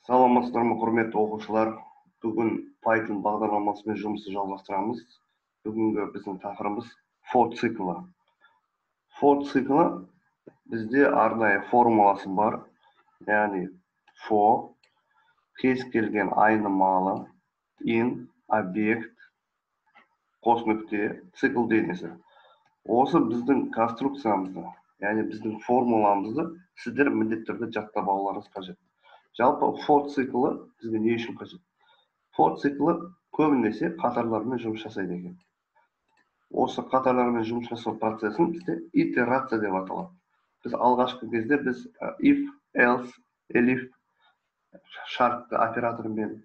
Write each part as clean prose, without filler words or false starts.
Саламатсыздар ма, құрметті оқушылар? Бүгін Python бағдарламасымен жұмысты жалғастырамыз. Бүгінгі біздің тақырыбымыз for циклі. For циклі бізде арнайы формуласы бар. Яғни for кез келген айнымалы in объект қос нүкте цикл денесі. Осы біздің конструкциямызды, яғни біздің формуламызды сіздер міндетті түрде жаттап алуларыңыз қажет. Жалпы for циклі бізге не үшін қажет? For циклі көбінесе қатарлармен жұмыс жасайды екен. Осы қатарлармен жұмыс жасау процесін бізде итерация деп аталады. Біз алғашқы кезде біз if, else, elif шартты операторымен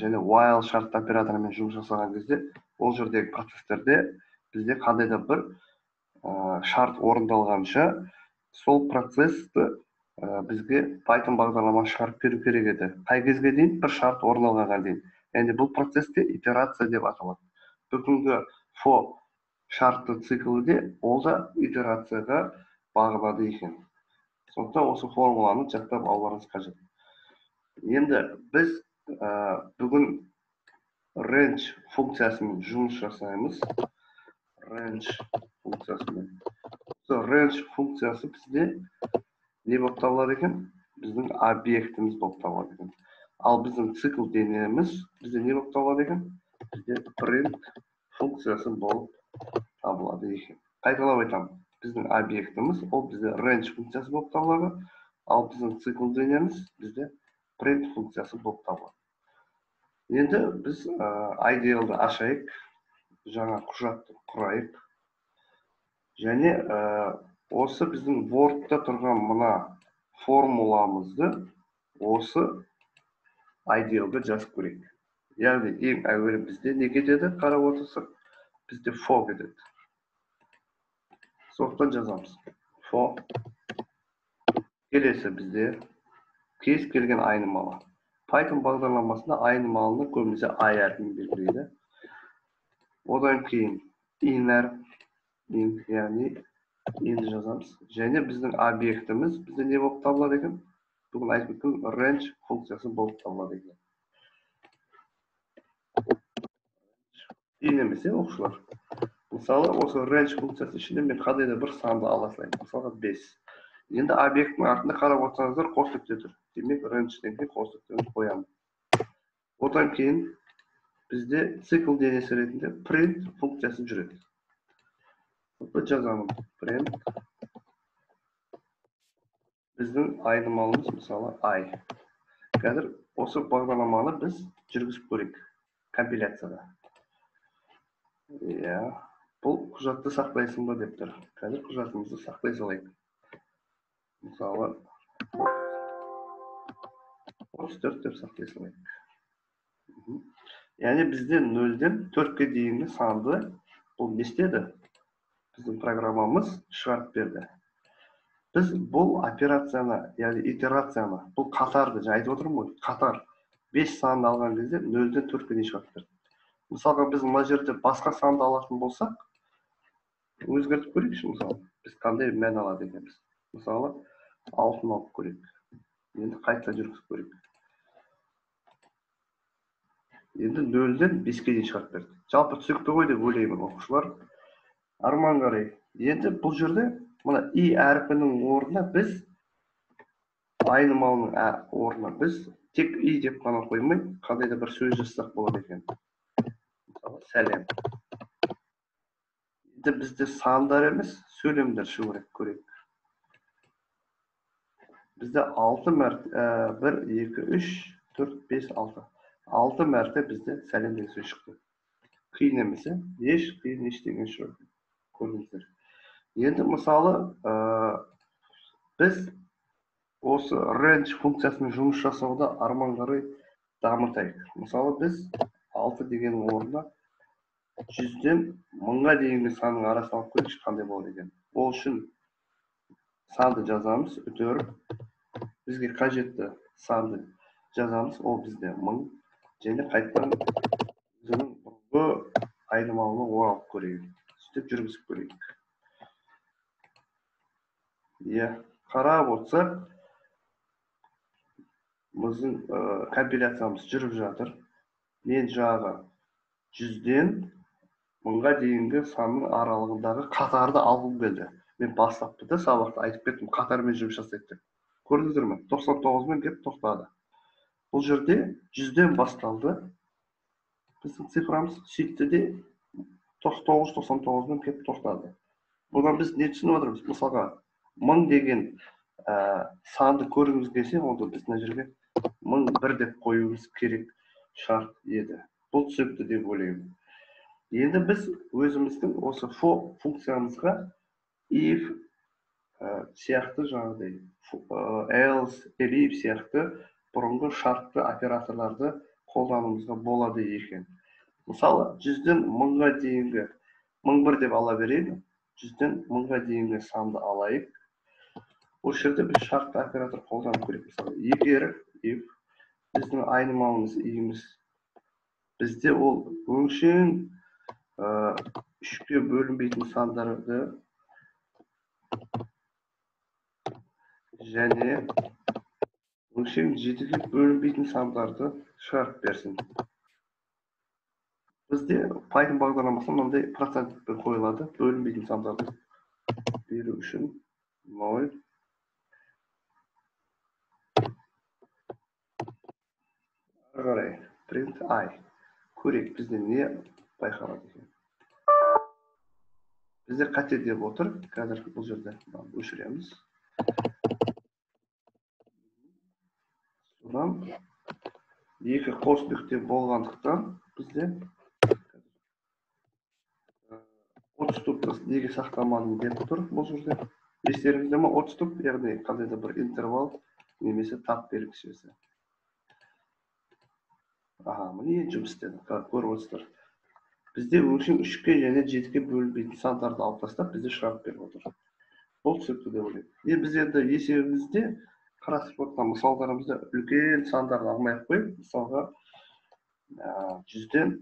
және while шартты операторымен жұмыс жасаған кезде ол жердегі процестерде бізде қандай да бір шарт орындалғанша сол процесті бізге Python бағдарламасы шығарып беру керек еді. Қай кезге дейін? Bir шарт орындалғанға дейін. Яғни бұл процесте итерация деп аталады. Бүгінгі for шартты циклде ол да итерацияға бағынады екен. Сондықтан осы формуланы жаттап алуларыңыз қажет. Енді біз бүгін range функциясымен жұмыс жасаймыз. Range функциясымен. Range функциясы бізде не болып табылады екен? Біздің объектіміз болып табылады екен. Ал біздің цикл денеміз бізде не болып табылады екен? Бізде print функциясы болып табылады екен. Қайталап айтамын. Біздің объектіміз ол бізде range функциясы болып табылады. Ал біздің цикл денеміз бізде print функциясы болып табылады. Енді біз ideal'ды ашайық. Жаңа құжатты құрайық. Және осы біздің Word'та тұрған мұна формуламызды осы ideal'ға жазып көрейік. Яғни ең әуелі бізде не кетеді? Қарап отырсақ, бізде for кетеді. Сондықтан жазамыз. For келесі бізде кез келген айнымалы. Python бағдарламасында айнымалыны көбінесе I әрпімен белгілейді. Одан кейін яғни енді жазамыз. Және біздің объектіміз бізде не болып табылады екен? Бүгін айтып кеткен range функциясы болып табылады екен. Немесе оқушылар. Мысалы, осы range функциясы ішінде мен қандай да бір санды ала салайын. Мысалға 5. Енді объекттің артында қарап отырсаңыздар қос нүкте тұр. Демек range'ден кейін қос нүктені қоямын. Одан кейін бізде цикл денесі ретінде print функциясы жүреді. Жазамын. Print. Біздің айнымалымыз мысалы I. Қазір осы бағдарламаны біз жүргізіп көрейік компиляцияда. Бұл құжатты сақтай ба деп тұр. Қазір құжатымызды сақтай салайық. Мысалы 34 деп сақтай салайық. Яғни бізде 0-ден 4-ке дейінгі санды бұл не істеді? Біздің программамыз шығарып берді. Біз бұл операцияны, яғни итерацияны, бұл қатарды, жаңа айтып отырмын ғой, қатар 5 санды алған кезде 0-ден 4-ке дейін шығарып берді. Мысалға біз мына жерде басқа санды алатын болсақ, өзгертіп көрейікші мысалы. Біз қандай мән алады екенбіз. Мысалы 6-ны алып көрейік. Енді қайта жүргізіп көрейік. Енді 0-ден 5-ке дейін шығарып берді. Жалпы түсінікті ғой деп ойлаймын оқушылар. Арман қарай. Енді бұл жерде мына и әрпінің орнына біз айнымалының орнына біз тек и деп қана қоймай, қандай да бір сөз жазсақ болады екен. Мысалы, сәлем. Енді бізде сандар емес, сөйлемдер шығу керек көрейік. Бізде 6 мәрте 1 2 3 4 5 6. 6 мәрте бізде сәлем деген сөз шықты. Қиын емес, қиын ештеңе жоқ. Көрдіңіздер. Енді мысалы біз осы range функциясымен жұмыс жасауда арман қарай дамытайық. Мысалы біз 6 деген орнына 100-ден 1000-ға дейінгі санның арасын алып көрейікші қандай болады екен. Ол үшін санды жазамыз, өтеріп бізге қажетті санды жазамыз, ол бізде 1000 және қайтадан өзінің бұрынғы айнымалына оралып көрейік. Сөйтіп жүргізіп көрейік. Қарап отырсақ, біздің компиляциямыз жүріп жатыр. Мен жағы 100-ден 1000-ға дейінгі санның аралығындағы қатарды алғым келді. Мен бастапты да сабақты айтып кеттім, қатармен жұмыс жасайды деп. Көрдіңіздер ме? 99-мен кеп тоқтады. Бұл жерде 100-ден басталды. Біздің цифрамыз сөйтті де 99-99-мен кеп тоқтады. Бұдан біз не түсініп отырмыз? Мысалға, 1000 деген санды көргіміз келсе, онда біз мына жерге 1001 деп қоюымыз керек шарт еді. Бұл түсінікті деп ойлаймын. Енді біз өзіміздің осы for функциямызға if сияқты жаңағыдай else, elif сияқты бұрынғы шартты операторларды қолдануымызға болады екен. Мысалы, 100-ден 1000-ға дейінгі 1001 деп ала берейін. 100-ден 1000-ға дейінгі санды алайық. Осы жерде біз шартты оператор қолдану керек. Мысалы, егер if біздің айнымалымыз i'міз бізде ол өңшең 3-ке бөлінбейтін сандарды және өңшең 7-ге бөлінбейтін сандарды шығарып берсін. Бізде Python бағдарламасында мынандай процентпен қойылады. Бөлінбейтін сандарды беру үшін 0. Ары қарай print I. Көрейік, бізде не байқалады екен. Бізде қате деп отыр. Қазір бұл жерде өшіреміз. Содан екі қос нүкте болғандықтан бізде 30 тупты неге сақтамадым деп тұр бұл жерде. Естеріңізде ме 30 туп, яғни қандай да бір интервал немесе тап белгісі. Міне жұмыс істеді. Көріп отырсыздар. Бізде өңшең 3-ке және 7-ге бөлінбейтін сандарды алып тастап, бізде шығарып беріп отыр. Бұл түсінікті деп ойлаймын. Біз енді есебімізде қарастырып отырған мысалдарымызда үлкен сандарды алмай-ақ қойып, мысалға 100-ден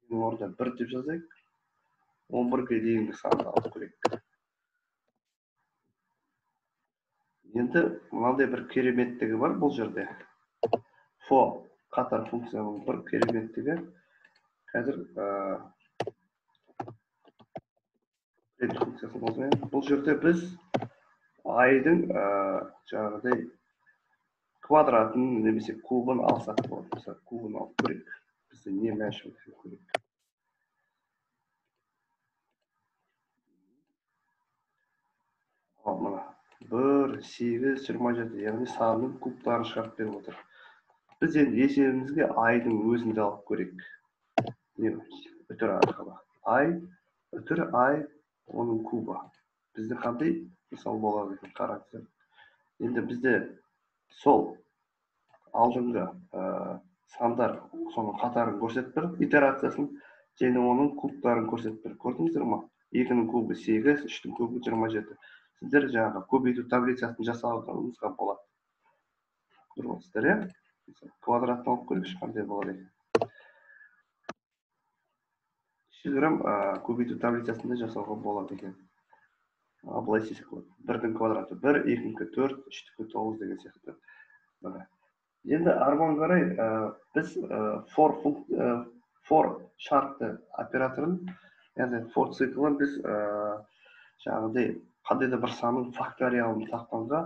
орнына 1 деп жазайық. 11-ге дейінгі санды алып көрейік. Енді мынандай бір кереметтігі бар бұл жерде. For қатар функцияның бір кереметтігі. Қазір функциясын қосайын. Бұл жерде біз айдың жаңағыдай квадратын немесе кубын алсақ болады. Мысалы, кубын алып көрейік. Бізде не мәшін көрейік. Мына 1, 8, 27, яғни санның кубтарын шығарып беріп отыр. Біз енді есебімізге айдың өзінде алып көрейік. Үтір арқылы. Ай, үтір ай, оның кубы. Бізде қандай мысал болады екен, қараңыздар. Енді бізде сол алдыңғы сандар соның қатарын көрсетіп тұр, итерациясын және оның кубтарын көрсетіп тұр. Көрдіңіздер ме? 2-ның кубы 8, 3-дің кубы 27. Сіздер жаңағы көбейту таблицасын жасауыңызға болады. Көріп отырсыздар, иә? Квадратын алып көрейікші, қандай болады екен. Кішігірім көбейту таблицасында жасауға болады екен. Былай істесек болады. 1-дің квадраты 1, 2-нікі 4, 3-нікі 9 деген сияқты. Енді арман қарай біз for шартты операторын, яғни for циклын біз жаңағыдай қандай да бір санның факториалын тапқанға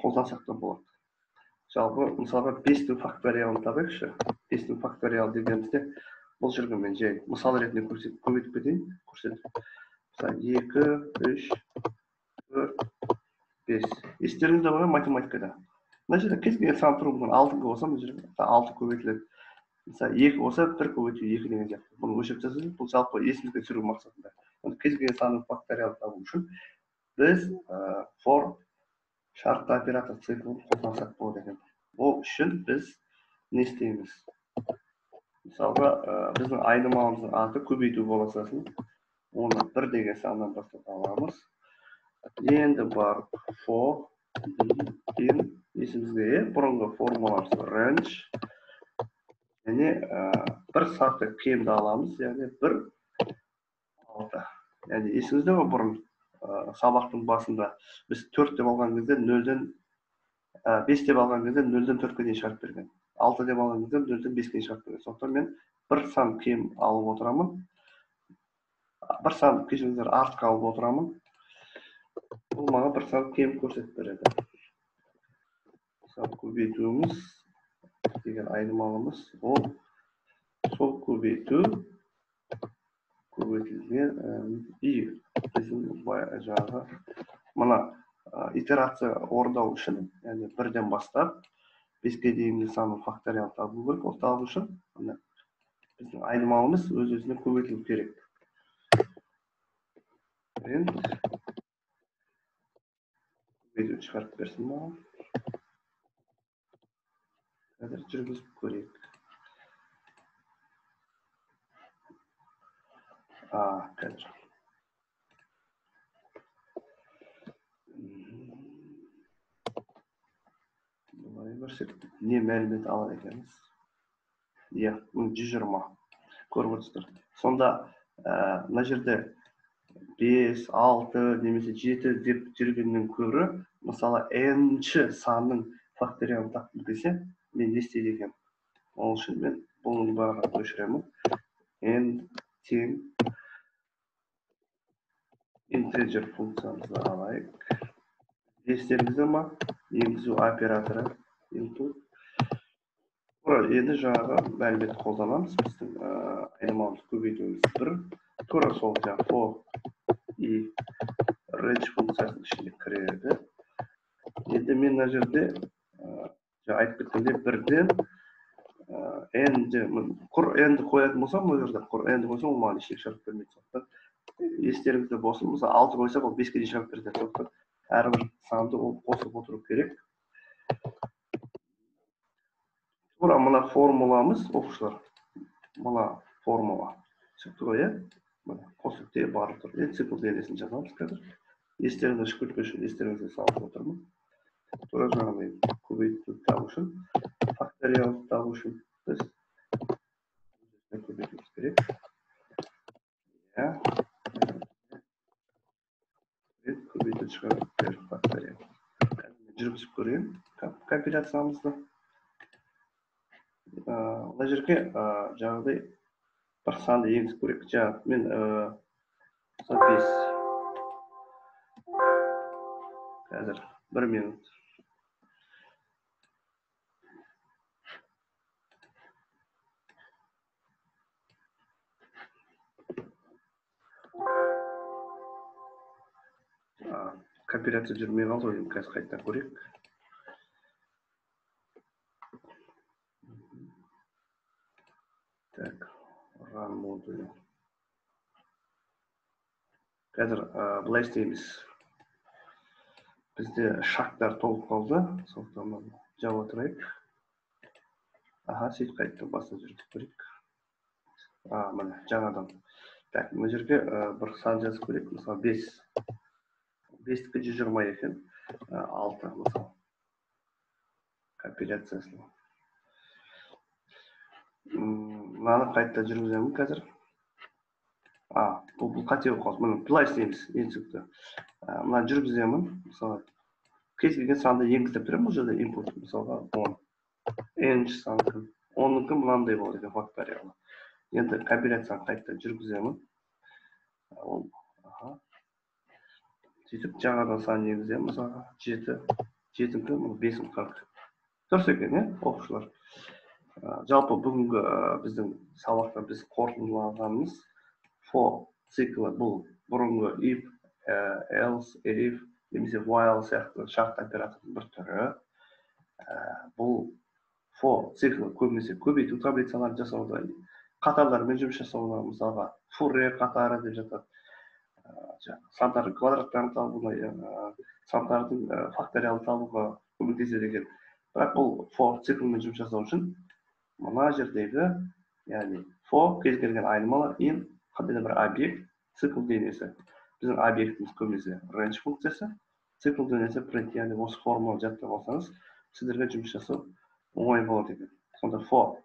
қолдансақ та болады. Жалпы, мысалға 5-дің факториалын табайықшы. 5-дің факториал дегенімізде бұл жерге мен жай мысал ретінде көбейтіп кетейін. Мысалы 2, 3, 4, 5. Естеріңізде бар математикада. Мына жерде кез келген сан тұруы мүмкін. 6-ға болса, мына жерде 6 көбейтіледі. Мысалы 2 болса 1 көбейту 2 деген сияқты. Бұны өлшеп жасаймыз. Бұл жалпы есімізге түсіру мақсатында. Кез келген санның факториалын табу үшін біз for шартты оператор циклын қолдансақ болады екен. Ол үшін біз не істейміз? Мысалға, біздің айнымалымыздың аты көбейту боласасын, оны 1 деген саннан бастап аламыз. Енді бар for in есімізге бұрынғы формуламыз range және бір саты кемді аламыз, яғни 1, 6. Яғни есіңізде ме бұрын сабақтың басында біз 4 деп алған кезде 0-ден 5 деп алған кезде 0-ден 4-ке дейін шығарып берген. 6 деп алған кезде 0-ден 5-ке дейін шығарып берген. Сондықтан мен бір сан кем алып отырамын. Бір сан кешіңіздер артқа алып отырамын. Бұл маған бір сан кем көрсетіп береді. Мысалы көбейтуіміз деген айнымалымыз ол сол көбейтілген и біздің жаңағы мына итерация орындау үшін, яғни 1-ден бастап 5-ке дейінгі санның факториалын табу керек. Ол табу үшін біздің айнымалымыз өз-өзіне көбейтілу керек. Көбейту шығарып берсін маған. Қазір жүргізіп көрейік. Қазір. Бұлай көрсек, не мәлімет алады екенбіз? 120 көріп отырсыздар. Сонда мына жерде 5, 6 немесе 7 деп жүргеннен көрі, мысалы n-ші санның факториалын тапқым келсе, мен не істейді екен? Ол үшін мен бұның барлығын көшіремін. n тең integer функциямызды алайық. Естеріңізде ма? Енгізу операторы input. Енді жаңағы мәлімет қолданамыз. Біздің айнымалымыз көбейтуіміз 1. Тура сол жаңағы for и range функциясының ішіне кіреді. Енді мен мына жерде айтып кеткенде 1-ден n-ді қоятын болсам, бұл жерде n-ді қойсам, ол маған ештеңе шығарып бермейді. Естеріңізде болсын, мысалы 6 қойсақ, ол 5-ке дейін шығарып береді. Сондықтан әрбір санды ол қосып отыру керек. Тура мына формуламыз, оқушылар, мына формула шықты ғой, қосып те барып тұр. Енді цикл денесін жазамыз қазір. Естеріңізді шүкіртпе үшін естеріңізді салып отырмын. Тура жаңағыдай көбейтуді табу үшін, факториалды табу үшін біз көбейтуіміз керек. Көбейтуді шығарып бер факториал. Жүргізіп көрейін компиляциямызды. Мына жерге жаңағыдай бір санды енгізіп көрейік. Жаңағы мен 5. Қазір 1 минут. Компиляция жүрмей қалды ғой, қазір қайтадан көрейік. Так, run модулі. Қазір былай істейміз. Бізде шарттар толып қалды. Сондықтан жауап отырайық. Сөйтіп қайтадан басына жүргізіп көрейік. Міне жаңадан. Так, мына жерге бір сан жазып көрейік. Мысалы 5. 5-ті 120 екен. 6 мысалы. Компиляциясын. Мынаны қайтадан жүргіземін қазір. Бұл қате болып қалды. Міне былай істейміз. Мынаны жүргіземін. Мысалы кез келген санды енгізіп беремін. Бұл жерде input мысалға 10. n-ші сан кім? 10-ның мынандай болады екен факториалы. Енді компиляцияны қайтадан жүргіземін. Сөйтіп жаңадан сан енгіземін. Мысалға 7. 7-ні 5-ін 40. Дұрыс екен, оқушылар. Жалпы бүгінгі біздің сабақта біз қорытындылағанымыз for циклы бұл бұрынғы if, else, if, немесе while сияқты шарт операторының бір түрі. Бұл for циклы көбінесе көбейту таблицаларын жасауда, қатарлармен жұмыс жасауда, мысалға Фурье қатары деп жатады. Сандардың квадраттарын табуға, сандардың факториалын табуға көмектеседі екен. Бірақ бұл for циклмен жұмыс жасау үшін мына жердегі, яғни for кез келген айнымалы in қандай да бір объект цикл денесі. Біздің объектіміз көбінесе range функциясы, цикл денесі print, яғни осы формуланы жаттап алсаңыз, сіздерге жұмыс жасау оңай болады екен. Сонда for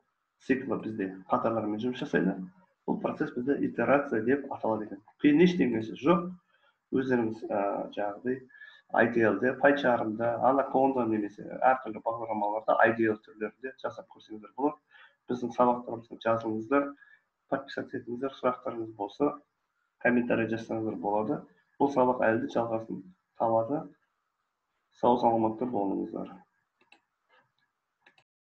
циклы бізде қатарлармен жұмыс жасайды. Бұл процесс бізде итерация деп аталады екен. Қиын ештеңесі жоқ. Өздеріңіз жаңағыдай IDL'de, PyCharm'da, Anaconda немесе әртүрлі бағдарламаларда IDL түрлерінде жасап көрсеңіздер болады. Біздің сабақтарымызға жазылыңыздар, подписаться етіңіздер, сұрақтарыңыз болса, комментарий жазсаңыздар болады. Бұл сабақ әлі де жалғасын табады. Сау саламатта болыңыздар.